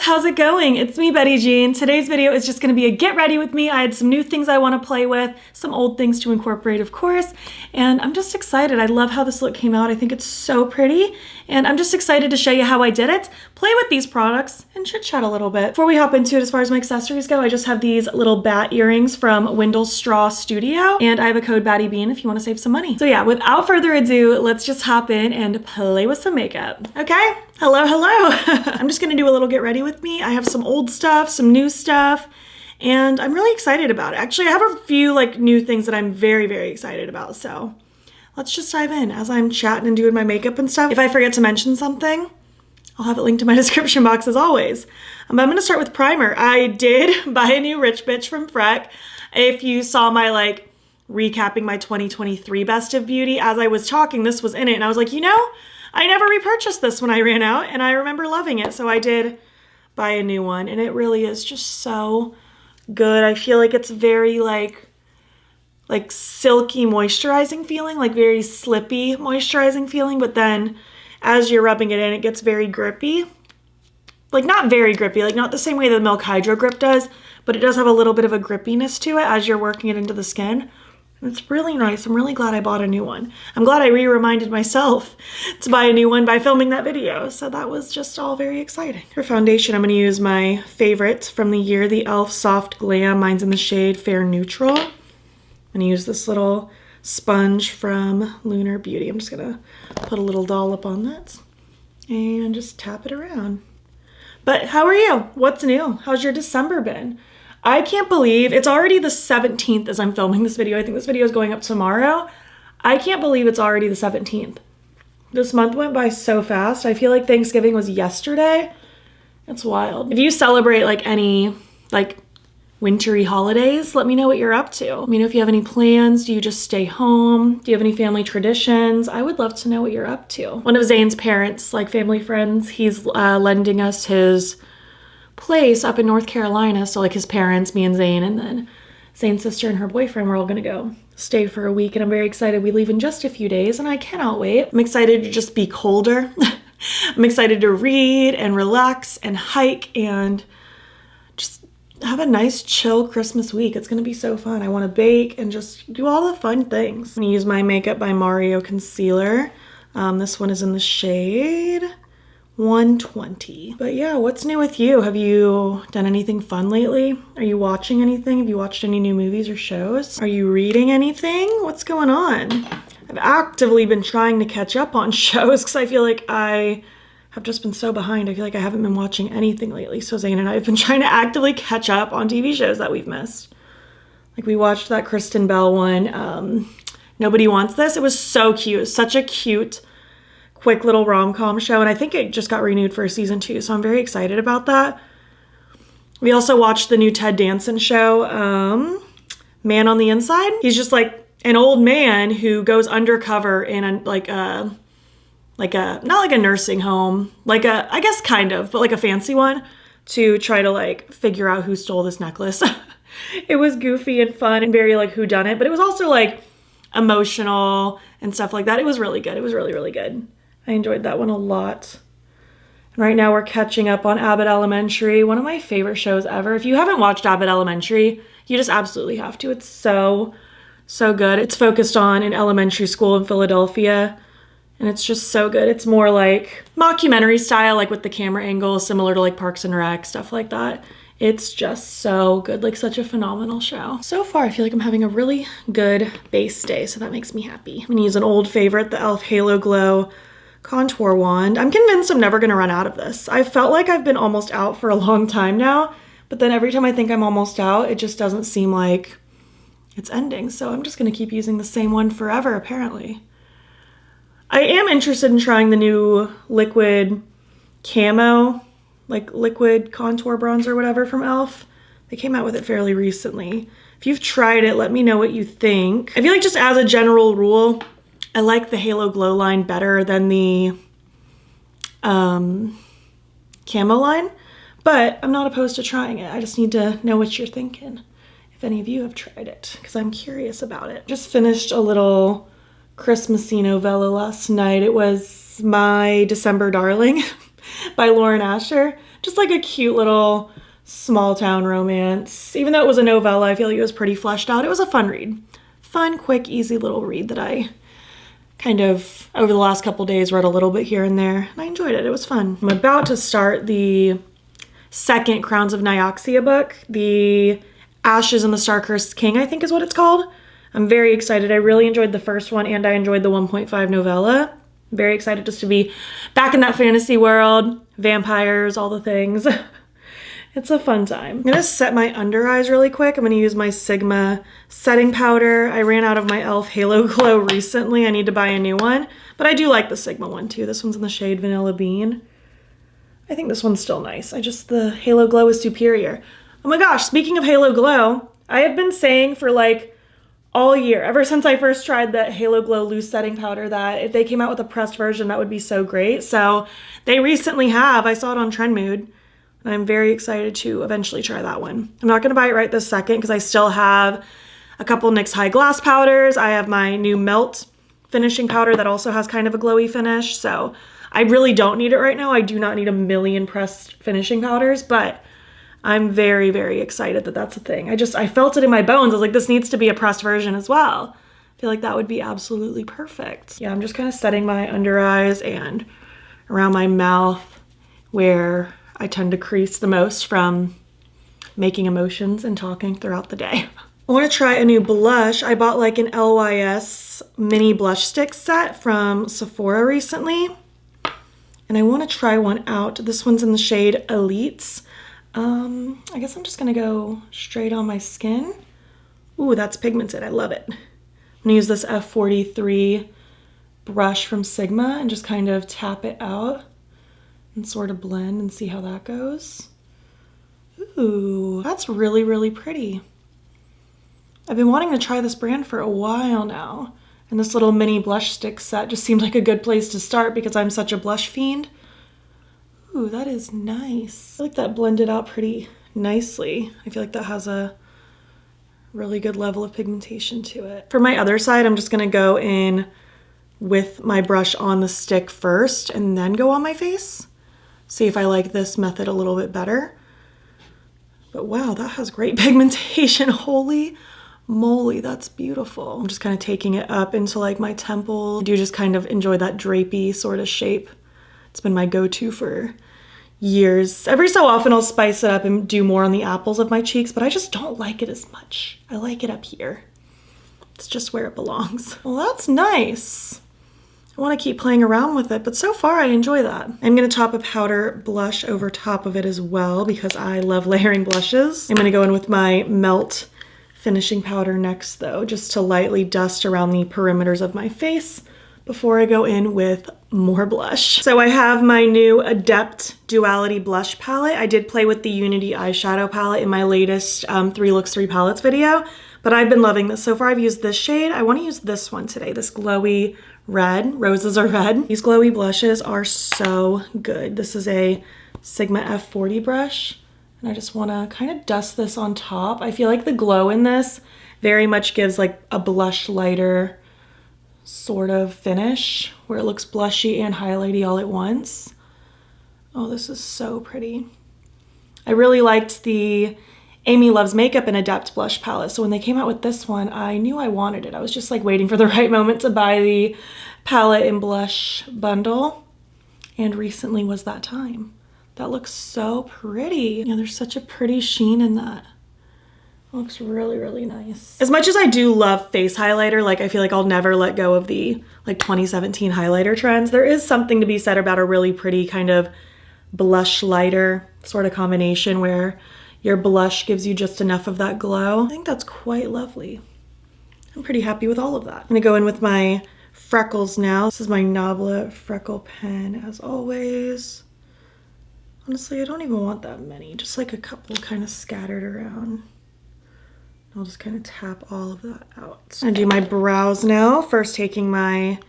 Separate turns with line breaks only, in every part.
how's it going? It's me, Betty Jean. Today's video is just gonna be a get ready with me. I had some new things I wanna play with, some old things to incorporate, of course, and I'm just excited. I love how this look came out. I think it's so pretty, and I'm just excited to show you how I did it, play with these products, and chit chat a little bit. Before we hop into it, as far as my accessories go, I just have these little bat earrings from Windlestraw Studio, and I have a code BATTYBEAN if you wanna save some money. So yeah, without further ado, let's just hop in and play with some makeup. Okay? Hello, hello. I'm just gonna do a little get ready with me. I have some old stuff, some new stuff, and I'm really excited about it. Actually, I have a few new things that I'm very, very excited about, so let's just dive in as I'm chatting and doing my makeup and stuff. If I forget to mention something, I'll have it linked in my description box as always. I'm gonna start with primer. I did buy a new Rich Bitch from Freck. If you saw my recapping my 2023 Best of Beauty, as I was talking, this was in it, and I was like, you know, I never repurchased this when I ran out, and I remember loving it, so I did buy a new one, and it really is just so good. I feel like it's very like silky moisturizing feeling, like very slippy moisturizing feeling, but then as you're rubbing it in, it gets very grippy. Like not very grippy, like not the same way the Milk Hydro Grip does, but it does have a little bit of a grippiness to it as you're working it into the skin. It's really nice. I'm really glad I bought a new one. I'm glad I reminded myself to buy a new one by filming that video. So that was just all very exciting. For foundation, I'm going to use my favorite from the year, the e.l.f. Soft Glam. Mine's in the shade Fair Neutral. I'm going to use this little sponge from Lunar Beauty. I'm just going to put a little dollop on that and just tap it around. But how are you? What's new? How's your December been? I can't believe it's already the 17th as I'm filming this video. I think this video is going up tomorrow. I can't believe it's already the 17th. This month went by so fast. I feel like Thanksgiving was yesterday. It's wild. If you celebrate any wintry holidays, let me know what you're up to. Let me know if you have any plans. Do you just stay home? Do you have any family traditions? I would love to know what you're up to. One of Zane's parents, family friends, he's lending us his place up in North Carolina. So his parents, me and Zane, and then Zane's sister and her boyfriend, we're all gonna go stay for a week, and I'm very excited. We leave in just a few days and I cannot wait. I'm excited to just be colder. I'm excited to read and relax and hike and just have a nice chill Christmas week. It's gonna be so fun. I wanna bake and just do all the fun things. I'm gonna use my Makeup by Mario concealer. This one is in the shade 120. But yeah, what's new with you? Have you done anything fun lately? Are you watching anything? Have you watched any new movies or shows? Are you reading anything? What's going on? I've actively been trying to catch up on shows because I feel like I have just been so behind. I feel like I haven't been watching anything lately. So Zane and I have been trying to actively catch up on TV shows that we've missed. We watched that Kristen Bell one, Nobody Wants This. It was so cute. Such a cute quick little rom-com show, and I think it just got renewed for season 2, so I'm very excited about that. We also watched the new Ted Danson show, Man on the Inside. He's just an old man who goes undercover in a not like a nursing home, I guess kind of, but a fancy one, to try to figure out who stole this necklace. It was goofy and fun and very whodunit, but it was also emotional and stuff like that. It was really good. It was really, really good. I enjoyed that one a lot. And right now we're catching up on Abbott Elementary, one of my favorite shows ever. If you haven't watched Abbott Elementary, you just absolutely have to. It's so, so good. It's focused on an elementary school in Philadelphia, and it's just so good. It's more mockumentary style, with the camera angle, similar to Parks and Rec, stuff like that. It's just so good, such a phenomenal show. So far, I feel like I'm having a really good base day, so that makes me happy. I'm gonna use an old favorite, the e.l.f. Halo Glow contour wand. I'm convinced I'm never gonna run out of this. I felt like I've been almost out for a long time now, but then every time I think I'm almost out, it just doesn't seem like it's ending. So I'm just gonna keep using the same one forever, apparently. I am interested in trying the new liquid camo, liquid contour bronzer or whatever from e.l.f. They came out with it fairly recently. If you've tried it, let me know what you think. I feel like just as a general rule, I like the Halo Glow line better than the camo line, but I'm not opposed to trying it. I just need to know what you're thinking, if any of you have tried it, because I'm curious about it. Just finished a little Christmassy novella last night. It was My December Darling. by Lauren Asher. Just like a cute little small town romance. Even though it was a novella, I feel like it was pretty fleshed out. It was a fun read. Fun, quick, easy little read that I kind of, over the last couple days, read a little bit here and there, and I enjoyed it. It was fun. I'm about to start the second Crowns of Nioxia book, the Ashes and the Star-Cursed King, I think is what it's called. I'm very excited. I really enjoyed the first one, and I enjoyed the 1.5 novella. Very excited just to be back in that fantasy world, vampires, all the things. It's a fun time. I'm gonna set my under eyes really quick. I'm gonna use my Sigma setting powder. I ran out of my e.l.f. Halo Glow recently. I need to buy a new one, but I do like the Sigma one too. This one's in the shade Vanilla Bean. I think this one's still nice. the Halo Glow is superior. Oh my gosh, speaking of Halo Glow, I have been saying for like all year, ever since I first tried that Halo Glow loose setting powder, that if they came out with a pressed version, that would be so great. So they recently have. I saw it on Trend Mood, and I'm very excited to eventually try that one. I'm not going to buy it right this second because I still have a couple NYX High Glass powders. I have my new Melt finishing powder that also has kind of a glowy finish. So I really don't need it right now. I do not need a million pressed finishing powders, but I'm very, very excited that that's a thing. I felt it in my bones. I was like, this needs to be a pressed version as well. I feel like that would be absolutely perfect. Yeah, I'm just kind of setting my under eyes and around my mouth where I tend to crease the most from making emotions and talking throughout the day. I want to try a new blush. I bought like an LYS mini blush stick set from Sephora recently, and I want to try one out. This one's in the shade Elites. I guess I'm just gonna go straight on my skin. Ooh, that's pigmented. I love it. I'm gonna use this F43 brush from Sigma and just kind of tap it out and sort of blend and see how that goes. Ooh, that's really, really pretty. I've been wanting to try this brand for a while now, and this little mini blush stick set just seemed like a good place to start because I'm such a blush fiend. Ooh, that is nice. I feel like that blended out pretty nicely. I feel like that has a really good level of pigmentation to it. For my other side, I'm just gonna go in with my brush on the stick first and then go on my face. See if I like this method a little bit better. But wow, that has great pigmentation. Holy moly, that's beautiful. I'm just kind of taking it up into like my temple. I do just kind of enjoy that drapey sort of shape. It's been my go-to for years. Every so often I'll spice it up and do more on the apples of my cheeks, but I just don't like it as much. I like it up here. It's just where it belongs. Well, that's nice. I want to keep playing around with it, but so far I enjoy that. I'm going to top a powder blush over top of it as well because I love layering blushes. I'm going to go in with my Melt finishing powder next though, just to lightly dust around the perimeters of my face before I go in with more blush. So I have my new Adept Duality Blush Palette. I did play with the Unity eyeshadow palette in my latest 3 Looks 3 Palettes video, but I've been loving this. So far I've used this shade. I want to use this one today, this glowy red. Roses are red. These glowy blushes are so good. This is a Sigma F40 brush, and I just want to kind of dust this on top. I feel like the glow in this very much gives like a blush lighter sort of finish where it looks blushy and highlighty all at once. Oh, this is so pretty. I really liked the Amy Loves Makeup and Adept blush palette, so when they came out with this one, I knew I wanted it. I was just like waiting for the right moment to buy the palette and blush bundle, and recently was that time. That looks so pretty. Yeah, there's such a pretty sheen in that. It looks really, really nice. As much as I do love face highlighter, like I feel like I'll never let go of the like 2017 highlighter trends, there is something to be said about a really pretty kind of blush lighter sort of combination where your blush gives you just enough of that glow. I think that's quite lovely. I'm pretty happy with all of that. I'm gonna go in with my freckles now. This is my Nabla freckle pen as always. Honestly, I don't even want that many, just like a couple kind of scattered around. I'll just kind of tap all of that out. I do my brows now. First taking my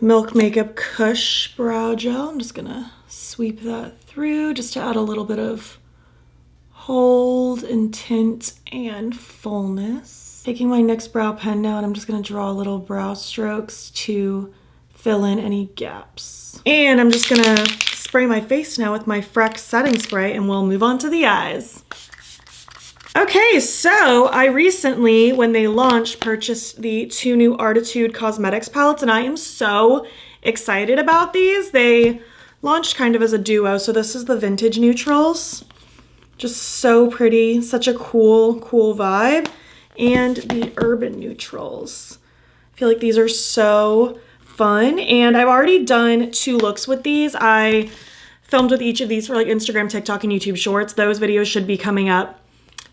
Milk Makeup Kush Brow Gel. I'm just gonna sweep that through just to add a little bit of hold and tint and fullness. Taking my NYX brow pen now, and I'm just gonna draw little brow strokes to fill in any gaps. And I'm just gonna spray my face now with my Freck setting spray and we'll move on to the eyes. Okay, so I recently, when they launched, purchased the 2 new Arttitude Cosmetics palettes, and I am so excited about these. They launched kind of as a duo, so this is the Vintage Neutrals. Just so pretty, such a cool vibe. And the Urban Neutrals. I feel like these are so fun, and I've already done 2 looks with these. I filmed with each of these for like Instagram, TikTok, and YouTube Shorts. Those videos should be coming up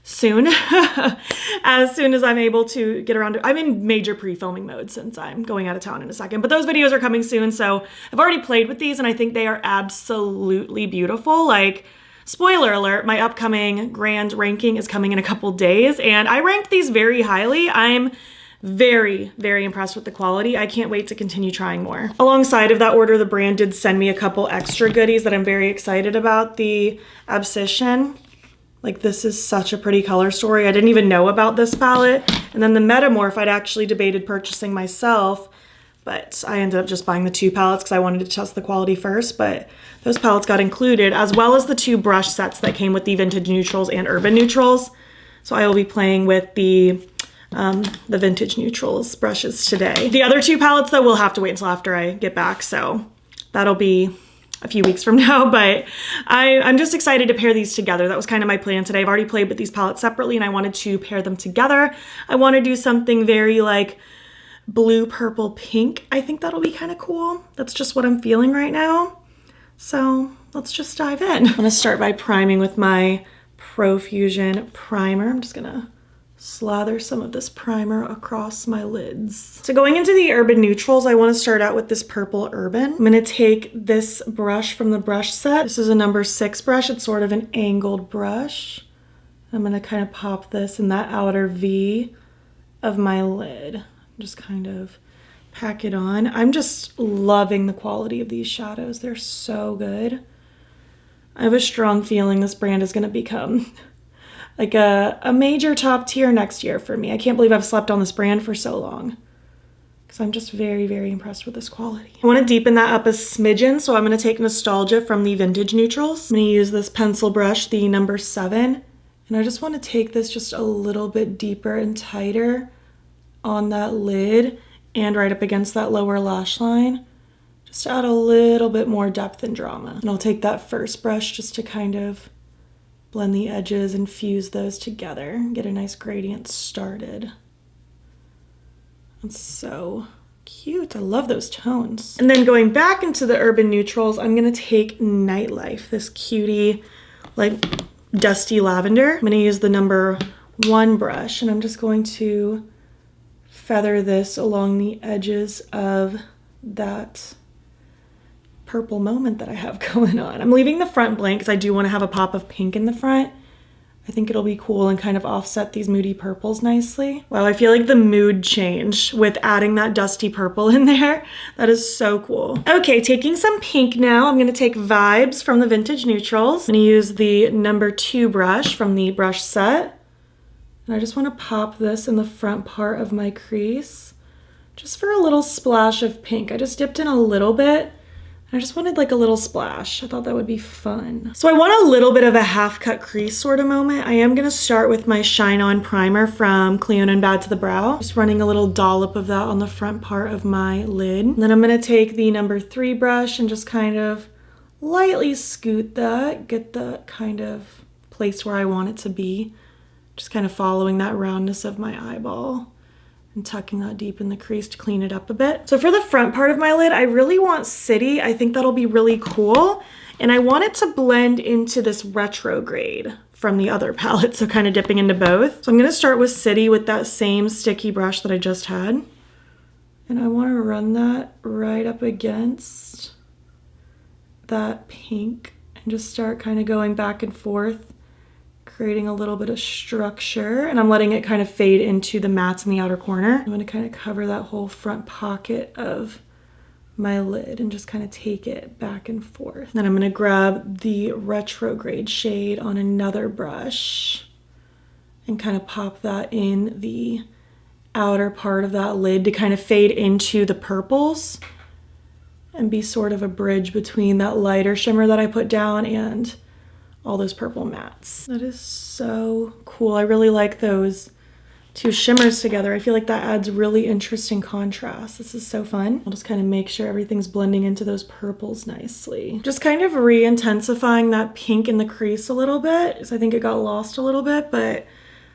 soon, as soon as I'm able to get around to. I'm in major pre-filming mode since I'm going out of town in a second, but those videos are coming soon. So I've already played with these and I think they are absolutely beautiful. Like, spoiler alert, my upcoming grand ranking is coming in a couple days and I ranked these very highly. I'm very, very impressed with the quality. I can't wait to continue trying more. Alongside of that order, the brand did send me a couple extra goodies that I'm very excited about. The Obsession. Like, this is such a pretty color story. I didn't even know about this palette. And then the Metamorph, I'd actually debated purchasing myself, but I ended up just buying the 2 palettes because I wanted to test the quality first. But those palettes got included, as well as the 2 brush sets that came with the Vintage Neutrals and Urban Neutrals. So I will be playing with the Vintage Neutrals brushes today. The other 2 palettes, though, we'll have to wait until after I get back. So that'll be a few weeks from now, but I'm just excited to pair these together. That was kind of my plan today. I've already played with these palettes separately and I wanted to pair them together. I want to do something very like blue, purple, pink. I think that'll be kind of cool. That's just what I'm feeling right now. So let's just dive in. I'm gonna start by priming with my Profusion primer. I'm just gonna slather some of this primer across my lids. So going into the Urban Neutrals, I want to start out with this purple Urban. I'm going to take this brush from the brush set. This is a number 6 brush. It's sort of an angled brush. I'm going to kind of pop this in that outer V of my lid. Just kind of pack it on. I'm just loving the quality of these shadows. They're so good. I have a strong feeling this brand is going to become like a major top tier next year for me. I can't believe I've slept on this brand for so long because I'm just very, very impressed with this quality. I want to deepen that up a smidgen, so I'm going to take Nostalgia from the Vintage Neutrals. I'm going to use this pencil brush, the number 7, and I just want to take this just a little bit deeper and tighter on that lid and right up against that lower lash line, just to add a little bit more depth and drama. And I'll take that first brush just to kind of blend the edges and fuse those together, get a nice gradient started. That's so cute. I love those tones. And then going back into the Urban Neutrals, I'm gonna take Nightlife, this cutie, like dusty lavender. I'm gonna use the number 1 brush and I'm just going to feather this along the edges of that purple moment that I have going on. I'm leaving the front blank because I do want to have a pop of pink in the front. I think it'll be cool and kind of offset these moody purples nicely. Wow, I feel like the mood change with adding that dusty purple in there. That is so cool. Okay, taking some pink now. I'm going to take Vibes from the Vintage Neutrals. I'm going to use the number 2 brush from the brush set. And I just want to pop this in the front part of my crease just for a little splash of pink. I just dipped in a little bit. I just wanted like a little splash. I thought that would be fun. So I want a little bit of a half cut crease sort of moment. I am gonna start with my Shine On primer from Clionadh Bad to the Brow. Just running a little dollop of that on the front part of my lid. And then I'm gonna take the number 3 brush and just kind of lightly scoot that, get the kind of place where I want it to be. Just kind of following that roundness of my eyeball and tucking that deep in the crease to clean it up a bit. So for the front part of my lid, I really want City. I think that'll be really cool. And I want it to blend into this retrograde from the other palette, so kind of dipping into both. So I'm gonna start with City with that same sticky brush that I just had. And I wanna run that right up against that pink and just start kind of going back and forth, creating a little bit of structure, and I'm letting it kind of fade into the mattes in the outer corner. I'm going to kind of cover that whole front pocket of my lid and just kind of take it back and forth. Then I'm going to grab the retrograde shade on another brush and kind of pop that in the outer part of that lid to kind of fade into the purples. and be sort of a bridge between that lighter shimmer that I put down and all those purple mattes. That is so cool. I really like those two shimmers together. I feel like that adds really interesting contrast. This is so fun. I'll just kind of make sure everything's blending into those purples nicely. Just kind of re-intensifying that pink in the crease a little bit, because I think it got lost a little bit, but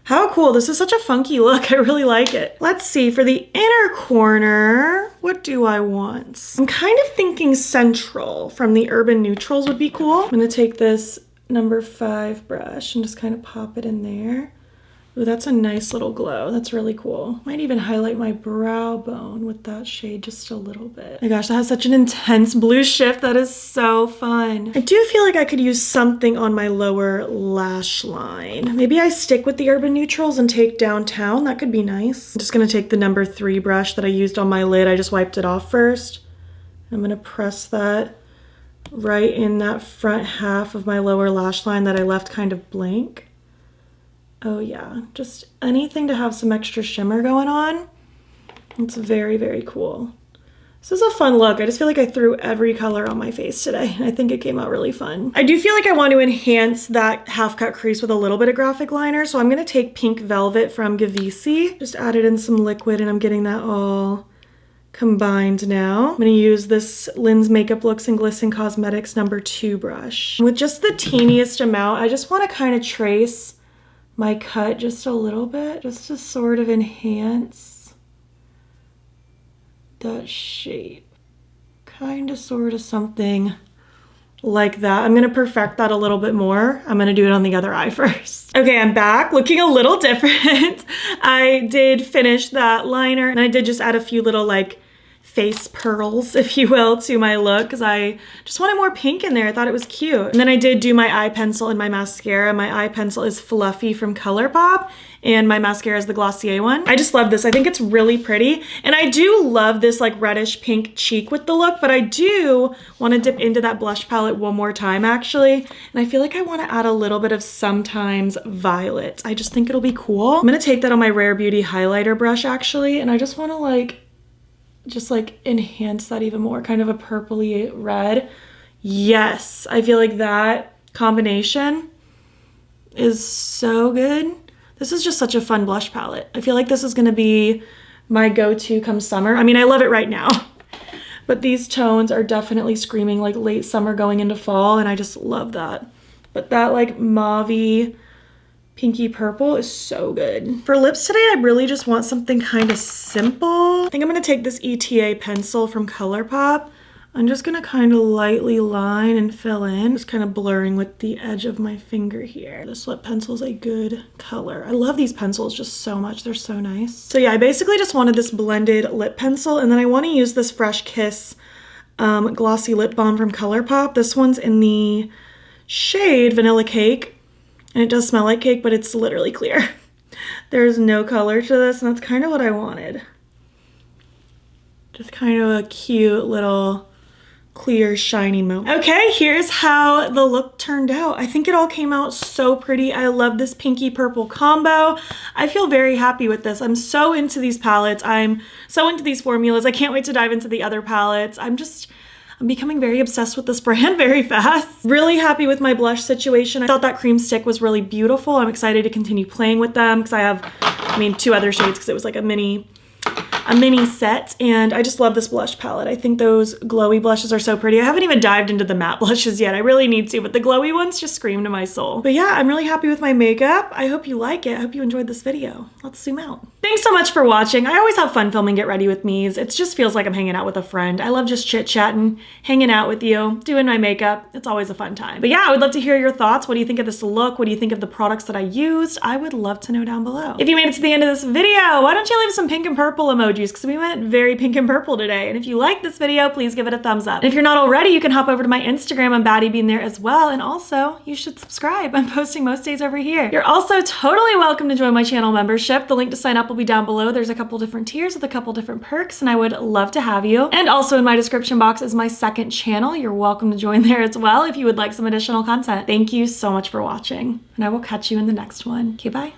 how cool. This is such a funky look. I really like it. Let's see, for the inner corner, what do I want? I'm kind of thinking Central from the Urban Neutrals would be cool. I'm gonna take this number 5 brush and just kind of pop it in there. Ooh, that's a nice little glow. That's really cool. Might even highlight my brow bone with that shade just a little bit. Oh my gosh, that has such an intense blue shift. That is so fun. I do feel like I could use something on my lower lash line. Maybe I stick with the Urban Neutrals and take Downtown. That could be nice. I'm just gonna take the number 3 brush that I used on my lid. I just wiped it off first. I'm gonna press that right in that front half of my lower lash line that I left kind of blank. Oh yeah, just anything to have some extra shimmer going on. It's very, very cool. This is a fun look. I just feel like I threw every color on my face today. I think it came out really fun. I do feel like I want to enhance that half cut crease with a little bit of graphic liner. So I'm gonna take Pink Velvet from Gavissi. Just added in some liquid and I'm getting that all combined now. I'm gonna use this Lynn's Makeup Looks and Glisten Cosmetics number 2 brush. With just the teeniest amount, I just wanna kind of trace my cut just a little bit, just to sort of enhance that shape. Kind of, sort of something like that. I'm gonna perfect that a little bit more. I'm gonna do it on the other eye first. Okay, I'm back, looking a little different. I did finish that liner and I did just add a few little like face pearls, if you will, to my look because I just wanted more pink in there. I thought it was cute. And then I did do my eye pencil and my mascara. My eye pencil is Fluffy from Colourpop and my mascara is the Glossier one. I just love this. I think it's really pretty. And I do love this like reddish pink cheek with the look, but I do want to dip into that blush palette one more time actually. And I feel like I want to add a little bit of Sometimes Violet. I just think it'll be cool. I'm going to take that on my Rare Beauty highlighter brush actually. And I just want to just enhance that even more, kind of a purpley red. Yes, I feel like that combination is so good. This is just such a fun blush palette. I feel like this is gonna be my go-to come summer. I mean, I love it right now, but these tones are definitely screaming like late summer going into fall, and I just love that. But that like mauve-y, pinky purple is so good. For lips today, I really just want something kind of simple. I think I'm gonna take this ETA pencil from Colourpop. I'm just gonna kind of lightly line and fill in, just kind of blurring with the edge of my finger here. This lip pencil is a good color. I love these pencils just so much. They're so nice. So yeah, I basically just wanted this blended lip pencil, and then I want to use this Fresh Kiss glossy lip balm from Colourpop. This one's in the shade Vanilla Cake. And it does smell like cake, but it's literally clear. There's no color to this, and that's kind of what I wanted. Just kind of a cute little clear, shiny moment. Okay, here's how the look turned out. I think it all came out so pretty. I love this pinky purple combo. I feel very happy with this. I'm so into these palettes. I'm so into these formulas. I can't wait to dive into the other palettes. I'm becoming very obsessed with this brand very fast. Really happy with my blush situation. I thought that cream stick was really beautiful. I'm excited to continue playing with them because I have, 2 other shades because it was like a mini set, and I just love this blush palette. I think those glowy blushes are so pretty. I haven't even dived into the matte blushes yet. I really need to, but the glowy ones just scream to my soul. But yeah, I'm really happy with my makeup. I hope you like it. I hope you enjoyed this video. Let's zoom out. Thanks so much for watching. I always have fun filming Get Ready With Me's. It just feels like I'm hanging out with a friend. I love just chit-chatting, hanging out with you, doing my makeup. It's always a fun time. But yeah, I would love to hear your thoughts. What do you think of this look? What do you think of the products that I used? I would love to know down below. If you made it to the end of this video, why don't you leave some pink and purple emojis? Because we went very pink and purple today. And if you like this video, please give it a thumbs up. And if you're not already, you can hop over to my Instagram on BATTYBEAN there as well. And also, you should subscribe. I'm posting most days over here. You're also totally welcome to join my channel membership. The link to sign up will be down below. There's a couple different tiers with a couple different perks, and I would love to have you. And also in my description box is my second channel. You're welcome to join there as well if you would like some additional content. Thank you so much for watching, and I will catch you in the next one. Okay, bye.